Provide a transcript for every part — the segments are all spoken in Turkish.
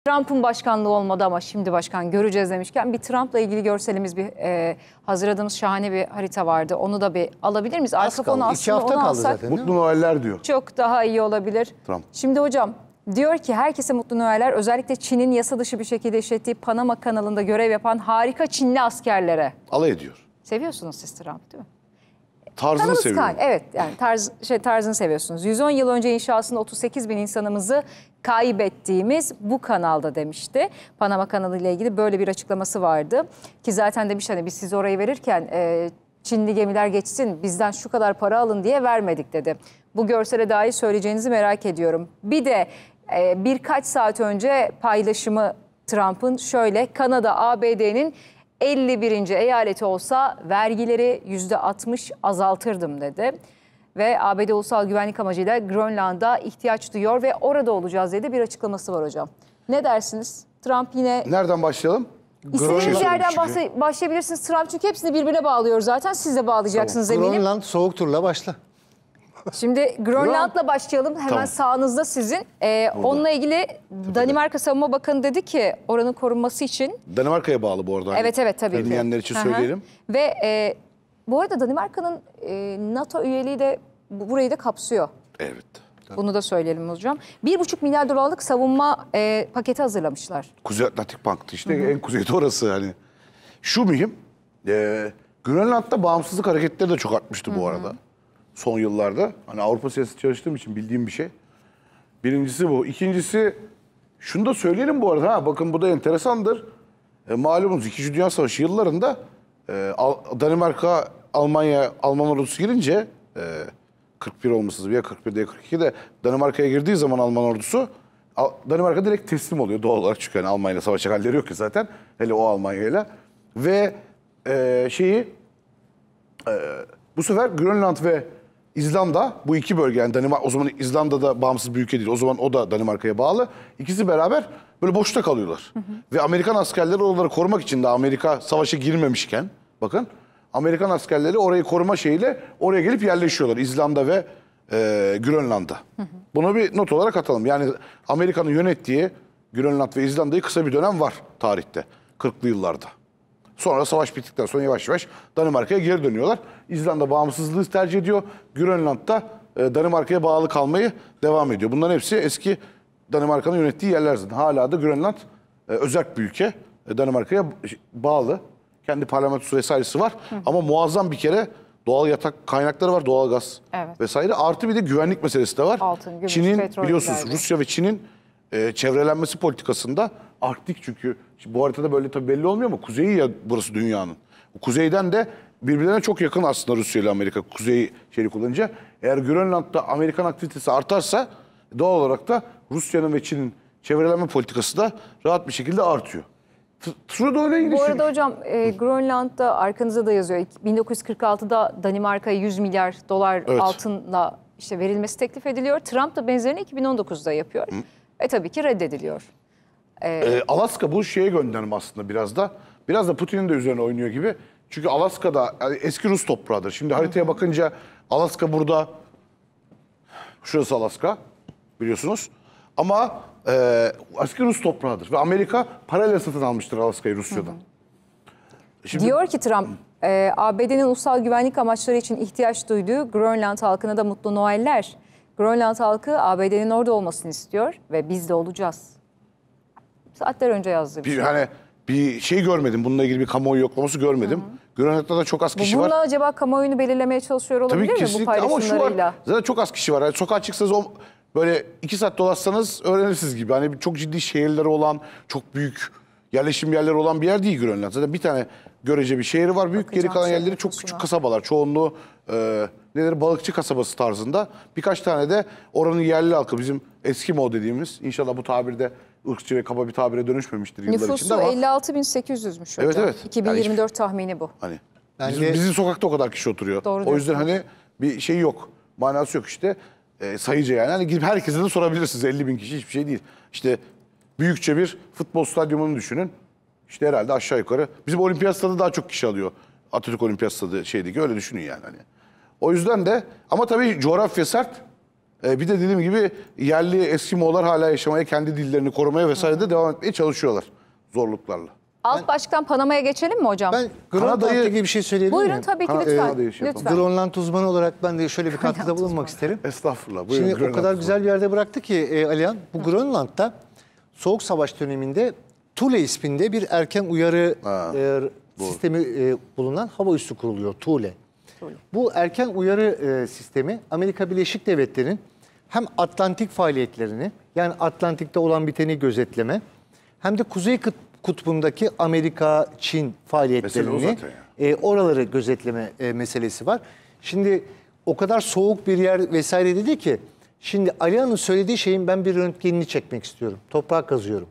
Trump'ın başkanlığı olmadı ama şimdi başkan göreceğiz demişken bir Trump'la ilgili görselimiz hazırladığımız şahane bir harita vardı. Onu da bir alabilir miyiz? Az kaldı. 2 hafta kaldı zaten. Mutlu Noeller diyor. Çok daha iyi olabilir. Trump. Şimdi hocam diyor ki herkese mutlu Noeller, özellikle Çin'in yasa dışı bir şekilde işlettiği Panama kanalında görev yapan harika Çinli askerlere. Alay ediyor. Seviyorsunuz siz Trump değil mi? Tarzını seviyorum. Evet, yani tarzını seviyorsunuz. 110 yıl önce inşasında 38 bin insanımızı kaybettiğimiz bu kanalda demişti. Panama kanalı ile ilgili böyle bir açıklaması vardı. Ki zaten demiş hani biz size orayı verirken Çinli gemiler geçsin bizden şu kadar para alın diye vermedik dedi. Bu görsele dair söyleyeceğinizi merak ediyorum. Bir de birkaç saat önce paylaşımı Trump'ın şöyle: Kanada ABD'nin 51. eyaleti olsa vergileri %60 azaltırdım dedi. Ve ABD ulusal güvenlik amacıyla Grönland'a ihtiyaç duyuyor ve orada olacağız dedi, bir açıklaması var hocam. Ne dersiniz? Trump yine... Nereden başlayalım? İstediğiniz yerden başlayabilirsiniz. Trump çünkü hepsini birbirine bağlıyor zaten. Siz de bağlayacaksınız tamam. eminim. Grönland soğuk turla başla. Şimdi Grönland'la başlayalım. Hemen tamam. Sağınızda sizin. Onunla ilgili Danimarka Savunma Bakanı dedi ki oranın korunması için... Danimarka'ya bağlı bu arada. Evet evet tabii ki. Dinleyenler için söyleyelim. Ve bu arada Danimarka'nın NATO üyeliği de burayı da kapsıyor. Evet. Bunu da söyleyelim hocam. 1,5 milyar dolarlık savunma paketi hazırlamışlar. Kuzey Atlantik Bank'tı işte. En kuzeyde orası hani. Şu mühim. Grönland'da bağımsızlık hareketleri de çok artmıştı bu arada. Son yıllarda. Hani Avrupa siyaseti çalıştığım için bildiğim bir şey. Birincisi bu. İkincisi şunu da söyleyelim bu arada. Bakın bu da enteresandır. Malumunuz 2. Dünya Savaşı yıllarında Danimarka, Alman ordusu girince 41 olması ya 41'de ya 42'de Danimarka'ya girdiği zaman Alman ordusu Danimarka direkt teslim oluyor doğal olarak. Çünkü yani Almanya'yla savaşacak halleri yok ki zaten. Hele o Almanya'yla. Ve bu sefer Grönland ve İzlanda, bu iki bölge, yani Danimarka, o zaman İzlanda da bağımsız bir ülke değil. O zaman o da Danimarka'ya bağlı. İkisi beraber böyle boşta kalıyorlar. Ve Amerikan askerleri oraları korumak için de Amerika savaşa girmemişken, bakın Amerikan askerleri orayı koruma şeyiyle oraya gelip yerleşiyorlar. İzlanda ve Grönland'da. Bunu bir not olarak atalım. Yani Amerika'nın yönettiği Grönland ve İzlanda'yı kısa bir dönem var tarihte. 40'lı yıllarda. Sonra savaş bittikten sonra yavaş yavaş Danimarka'ya geri dönüyorlar. İzlanda bağımsızlığı tercih ediyor. Grönland'da Danimarka'ya bağlı kalmayı devam ediyor. Bunların hepsi eski Danimarka'nın yönettiği yerler zaten. Hala da Grönland özerk bir ülke. Danimarka'ya bağlı. Kendi parlamentosu vesairesi var. Ama muazzam bir kere doğal yatak kaynakları var. Doğalgaz vesaire. Artı bir de güvenlik meselesi de var. Altın, gümüş, Çin'in petrol biliyorsunuz gibi. Rusya ve Çin'in çevrelenmesi politikasında Arktik, çünkü bu haritada böyle tabii belli olmuyor ama kuzeyi ya burası dünyanın. Kuzeyden de birbirlerine çok yakın aslında Rusya ile Amerika kuzey şeyi kullanınca. Eğer Grönland'da Amerikan aktivitesi artarsa doğal olarak da Rusya'nın ve Çin'in çevrelenme politikası da rahat bir şekilde artıyor. Şurada öyle ilginç. Bu arada hocam Grönland'da arkanıza da yazıyor. 1946'da Danimarka'ya 100 milyar dolar altınla işte verilmesi teklif ediliyor. Trump da benzerini 2019'da yapıyor. Tabii ki reddediliyor. Alaska bu şeye gönderme aslında biraz da. Biraz da Putin'in de üzerine oynuyor gibi. Çünkü Alaska'da yani eski Rus toprağıdır. Şimdi haritaya bakınca Alaska burada. Şurası Alaska biliyorsunuz. Ama eski Rus toprağıdır. Ve Amerika parayla satın almıştır Alaska'yı Rusya'dan. Şimdi, diyor ki Trump, ABD'nin ulusal güvenlik amaçları için ihtiyaç duyduğu Grönland halkına da mutlu Noeller. Grönland halkı ABD'nin orada olmasını istiyor ve biz de olacağız. Saatler önce yazdığı bir şey. Hani bir şey görmedim. Bununla ilgili bir kamuoyu yoklaması görmedim. Grönland'da da çok az kişi var. Bununla acaba kamuoyunu belirlemeye çalışıyor olabilir mi bu paylaşımlarıyla? Ama şu var. Zaten çok az kişi var. Yani sokağa çıksanız böyle 2 saat dolaşsanız öğrenirsiniz gibi. Hani çok ciddi şehirleri olan, çok büyük yerleşim yerleri olan bir yer değil Grönland. Zaten bir tane görece bir şehri var. Büyük, geri kalan yerleri çok küçük kasabalar. Çoğunluğu balıkçı kasabası tarzında. Birkaç tane de oranın yerli halkı, bizim Eskimo dediğimiz, inşallah bu tabirde ırkçı ve kaba bir tabire dönüşmemiştir yıllar içinde ama. Nüfusu 56.800'müş hocam. Evet evet. 2024 yani tahmini bu. Hani bizim sokakta o kadar kişi oturuyor. Doğru o yüzden hani bir şey yok. Manası yok işte. Sayıca yani. Hani gidip herkese de sorabilirsiniz. 50.000 kişi hiçbir şey değil. İşte büyükçe bir futbol stadyumunu düşünün. İşte herhalde aşağı yukarı. Bizim olimpiyat stadı daha çok kişi alıyor. Atatürk olimpiyat stadı şeydeki, öyle düşünün yani. Hani. O yüzden de ama tabii coğrafya sert. Bir de dediğim gibi yerli Eskimoğullar hala yaşamaya, kendi dillerini korumaya vesaire de devam etmeye çalışıyorlar zorluklarla. Alt başlıktan Panama'ya geçelim mi hocam? Ben Grönland'la ilgili bir şey söyleyebilir miyim? Buyurun tabii ki Kanada'yı lütfen. yapalım. Lütfen. Grönland uzmanı olarak ben de şöyle bir katkıda bulunmak isterim. Estağfurullah. Buyurun, Şimdi o Grönland kadar uzmanı. güzel bir yerde bıraktı ki Alihan. Bu Grönland'da Soğuk Savaş döneminde Thule isminde bir erken uyarı sistemi bulunan hava üssü kuruluyor. Thule. Bu erken uyarı sistemi Amerika Birleşik Devletleri'nin hem Atlantik faaliyetlerini, yani Atlantik'te olan biteni gözetleme, hem de Kuzey Kutbu'ndaki Amerika, Çin faaliyetlerini, Mesele o zaten oraları gözetleme meselesi var. Şimdi o kadar soğuk bir yer vesaire dedi ki, şimdi Alihan'ın söylediği şeyin ben bir röntgenini çekmek istiyorum. Toprağa kazıyorum.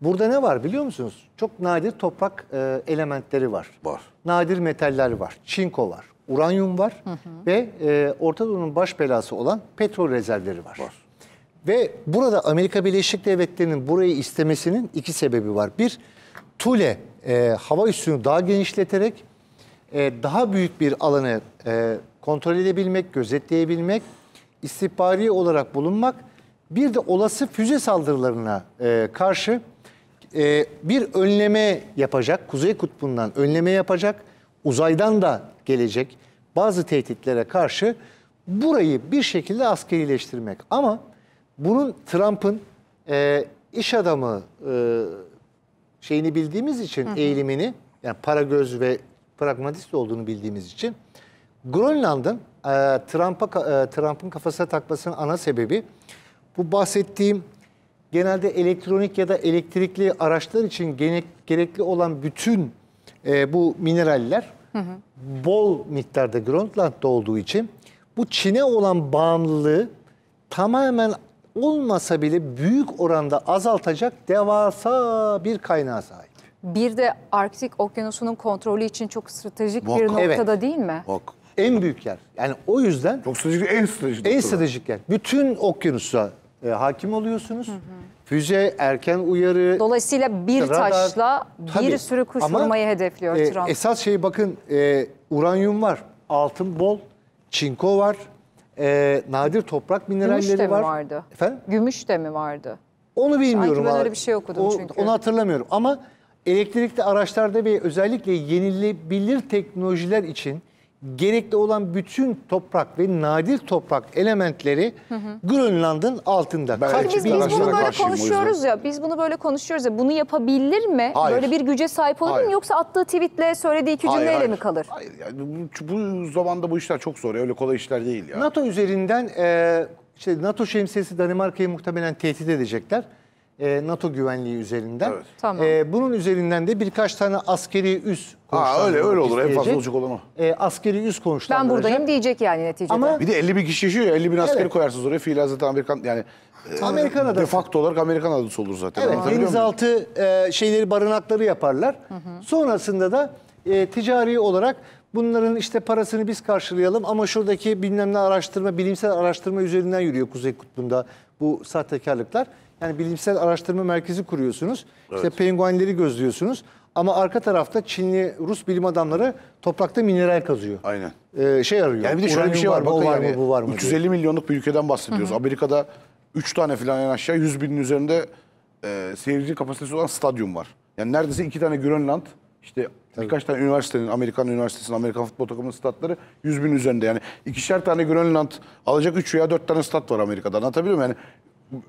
Burada ne var biliyor musunuz? Çok nadir toprak elementleri var. Var. Nadir metaller var. Çinko var. Uranyum var. Ve Orta Doğu'nun baş belası olan petrol rezervleri var. Ve burada Amerika Birleşik Devletleri'nin burayı istemesinin iki sebebi var. Bir, Thule hava üssünü daha genişleterek daha büyük bir alanı kontrol edebilmek, gözetleyebilmek, istihbari olarak bulunmak, bir de olası füze saldırılarına karşı bir önleme yapacak, Kuzey Kutbu'ndan önleme yapacak, uzaydan da gelecek bazı tehditlere karşı burayı bir şekilde askerileştirmek. Ama bunun Trump'ın iş adamı şeyini bildiğimiz için, eğilimini, yani para göz ve pragmatist olduğunu bildiğimiz için, Grönland'ın Trump'ın kafasına takmasının ana sebebi, bu bahsettiğim genelde elektronik ya da elektrikli araçlar için gerekli olan bütün bu mineraller bol miktarda Grönland'da olduğu için bu Çin'e olan bağımlılığı tamamen olmasa bile büyük oranda azaltacak devasa bir kaynağa sahip. Bir de Arktik Okyanusu'nun kontrolü için çok stratejik bir Muhakkak. noktada Evet. değil mi? Bak. En büyük yer. Yani o yüzden Çok stratejik, en stratejik. en noktada. stratejik yer. Bütün okyanusa hakim oluyorsunuz. Füze, erken uyarı, Dolayısıyla bir radar. taşla bir Tabii. sürü kuş Ama, vurmayı hedefliyor Trump. Esas şey bakın, uranyum var, altın bol, çinko var, nadir toprak mineralleri Gümüş de mi var. vardı? Efendim? Gümüş de mi vardı? Onu bilmiyorum. Sanki ben ama öyle bir şey okudum çünkü. Onu hatırlamıyorum ama elektrikli araçlarda ve özellikle yenilebilir teknolojiler için gerekli olan bütün toprak ve nadir toprak elementleri Grönland'ın altında. Ben Peki biz Gerçekten bunu araçlara böyle karşıyım o yüzden. konuşuyoruz ya. Biz bunu böyle konuşuyoruz ya. Bunu yapabilir mi? Hayır. Böyle bir güce sahip olur Hayır. mu? Yoksa attığı tweetle söylediği iki cümleyle mi kalır? Hayır. Yani bu zamanda bu işler çok zor. Öyle kolay işler değil ya. NATO üzerinden işte NATO şemsiyesi Danimarka'yı muhtemelen tehdit edecekler. NATO güvenliği üzerinden. Evet. Tamam. Bunun üzerinden de birkaç tane askeri üs Öyle olur. En fazla isteyecek. olacak olan o. Askeri üs Ben konuşlandıracak. buradayım diyecek yani neticede. Ama- Bir de 50 bin kişi yaşıyor ya. 50 bin askeri Evet. koyarsınız oraya. Fiilen zaten Amerikan yani Amerikan adası. de facto olarak Amerikan adası olur zaten. Evet, Anlatabiliyor muyum? denizaltı şeyleri, barınakları yaparlar. Sonrasında da ticari olarak bunların işte parasını biz karşılayalım ama şuradaki bilmem ne araştırma, bilimsel araştırma üzerinden yürüyor Kuzey Kutbu'nda bu sahtekarlıklar. Yani bilimsel araştırma merkezi kuruyorsunuz. İşte penguenleri gözlüyorsunuz. Ama arka tarafta Çinli, Rus bilim adamları toprakta mineral kazıyor. Aynen. Şey arıyor. Yani bir de şöyle bir şey var. mı, o Bakın var yani mı, bu var mı? 350 milyonluk bir ülkeden bahsediyoruz. Amerika'da 3 tane falan en aşağı 100 binin üzerinde seyirci kapasitesi olan stadyum var. Yani neredeyse 2 tane Grönland, işte birkaç tane üniversitenin, Amerikan üniversitesinin, Amerikan futbol takımının statları 100 bin üzerinde. Yani 2'şer tane Grönland alacak 3 veya 4 tane stat var Amerika'da. Anlatabiliyor muyum? Yani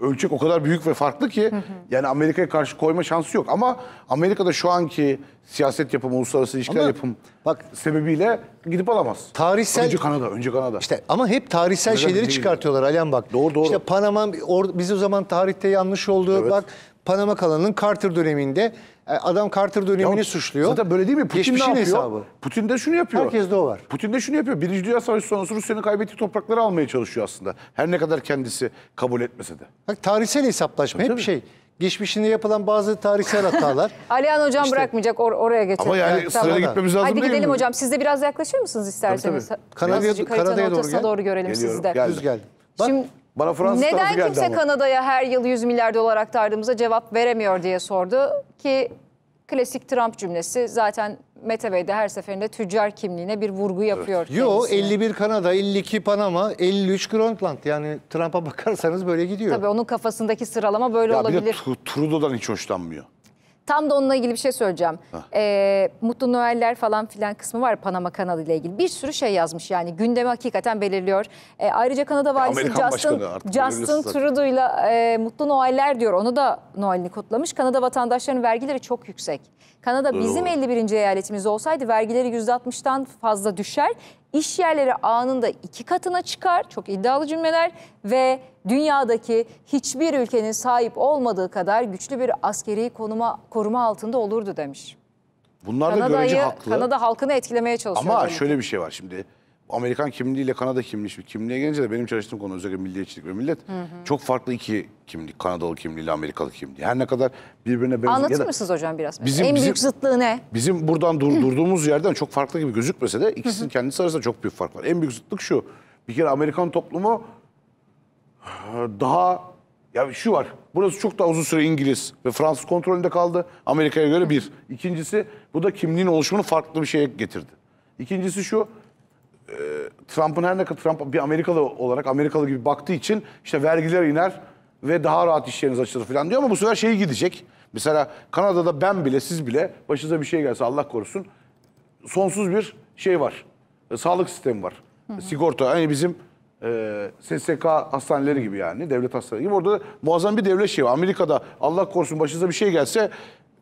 ölçek o kadar büyük ve farklı ki yani Amerika'ya karşı koyma şansı yok. Ama Amerika'da şu anki siyaset yapımı, uluslararası ilişkiler Ama yapım bak, sebebiyle gidip alamaz. tarihsel Önce Kanada. İşte ama hep tarihsel Neden şeyleri değil? çıkartıyorlar Alihan bak. Doğru. İşte Panama, biz o zaman tarihte yanlış oldu. Evet. Bak Panama kanalının Carter döneminde adam Carter dönemini Ya, suçluyor. Zaten böyle değil mi? Putin Geçmişin ne yapıyor? hesabı. Putin de şunu yapıyor. Herkeste o var. Putin de şunu yapıyor. Birinci Dünya Savaşı sonrası Rusya'nın kaybettiği toprakları almaya çalışıyor aslında. Her ne kadar kendisi kabul etmese de. Bak tarihsel hesaplaşma hep Tabii. şey. Geçmişinde yapılan bazı tarihsel hatalar. Alihan hocam bırakmayacak oraya geçelim. Ama yani Evet, sıraya tamam. gitmemiz lazım Hadi değil gidelim mi? hocam. Siz de biraz yaklaşır mısınız isterseniz? Tabii. Kanada'ya Karada'ya doğru ortasına gel. doğru görelim Geliyorum, sizi de. gel. Düz geldi. Bak, Şimdi Bana Fransız tarafı neden geldi kimse ama. Kanada'ya her yıl 100 milyar dolar aktardığımızda cevap veremiyor diye sordu ki klasik Trump cümlesi zaten Mete Bey de her seferinde tüccar kimliğine bir vurgu yapıyor. Yo, kendisine. 51 Kanada, 52 Panama, 53 Grönland. Yani Trump'a bakarsanız böyle gidiyor. Tabii onun kafasındaki sıralama böyle Ya bir de olabilir. Trudeau'dan hiç hoşlanmıyor. Tam da onunla ilgili bir şey söyleyeceğim. Mutlu Noeller falan filan kısmı var Panama kanalı ile ilgili. Bir sürü şey yazmış, gündemi hakikaten belirliyor. Ayrıca Kanada valisi Amerikan başkanı artık Justin belirlesin. Trudeau'yla Mutlu Noeller diyor. Onu da Noel'ini kutlamış. Kanada vatandaşlarının vergileri çok yüksek. Kanada bizim 51. eyaletimiz olsaydı vergileri %60'tan fazla düşer. İş yerleri anında 2 katına çıkar. Çok iddialı cümleler ve dünyadaki hiçbir ülkenin sahip olmadığı kadar güçlü bir askeri koruma altında olurdu demiş. Bunlar da görece haklı. Kanada halkını etkilemeye çalışıyor. Ama demek. şöyle bir şey var şimdi. Amerikan kimliğiyle Kanada kimliği. Şimdi kimliğe gelince de benim çalıştığım konu özellikle milliyetçilik ve millet. Çok farklı iki kimlik. Kanadalı kimliğiyle Amerikalı kimliği. Her ne kadar birbirine benziyor. Anlatır mısınız hocam biraz? Bizim- En bizim- büyük zıtlığı ne? Bizim buradan durduğumuz yerden çok farklı gibi gözükmese de ikisinin kendisi arasında çok büyük fark var. En büyük zıtlık şu. Bir kere Amerikan toplumu daha... Ya şu var. Burası çok daha uzun süre İngiliz ve Fransız kontrolünde kaldı. Amerika'ya göre bir. İkincisi bu da kimliğin oluşumunu farklı bir şeye getirdi. İkincisi şu. Trump'ın her ne kadar Trump bir Amerikalı olarak Amerikalı gibi baktığı için işte vergiler iner ve daha rahat iş yeriniz açılır falan diyor ama bu sefer şey gidecek. Mesela Kanada'da ben bile siz bile başınıza bir şey gelse Allah korusun sonsuz bir şey var. Sağlık sistemi var. Sigorta hani bizim SSK hastaneleri gibi yani devlet hastaneleri gibi orada muazzam bir devlet şeyi var. Amerika'da Allah korusun başınıza bir şey gelse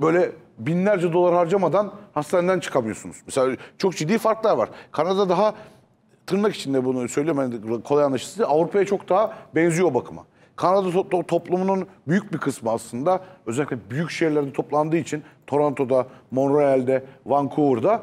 böyle binlerce dolar harcamadan hastaneden çıkamıyorsunuz. Mesela çok ciddi farklar var. Kanada daha tırnak içinde bunu söyleyeyim kolay anlaşılsın. Avrupa'ya çok daha benziyor o bakıma. Kanada toplumunun büyük bir kısmı aslında özellikle büyük şehirlerde toplandığı için Toronto'da, Montreal'de, Vancouver'da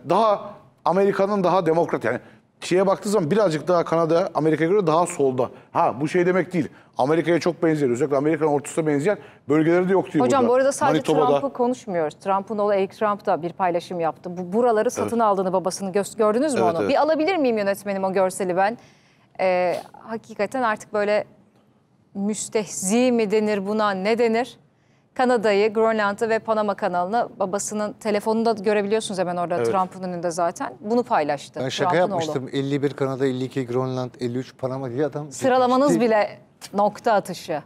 daha Amerika'nın daha demokrat yani şeye baktığı zaman birazcık daha Kanada Amerika'ya göre daha solda. Ha bu şey demek değil. Amerika'ya çok benziyor. Özellikle Amerika'nın ortasına benzeyen bölgeleri de yok diyor Hocam burada. bu arada sadece Manitoba'da. Trump'ı konuşmuyoruz. Trump'ın oğlu Eric Trump da bir paylaşım yaptı. Buraları satın aldığını babasını gördünüz mü Evet, onu? evet. Bir alabilir miyim yönetmenim o görseli ben? Hakikaten artık böyle müstehzi mi denir buna ne denir? Kanada'yı, Grönland'ı ve Panama kanalını babasının telefonunda görebiliyorsunuz hemen orada Trump'ın önünde zaten. Bunu paylaştı. Ben şaka Trump'ın yapmıştım. oğlu. 51 Kanada, 52 Grönland, 53 Panama diye adam. Sıralamanız ciddi- bile nokta atışı.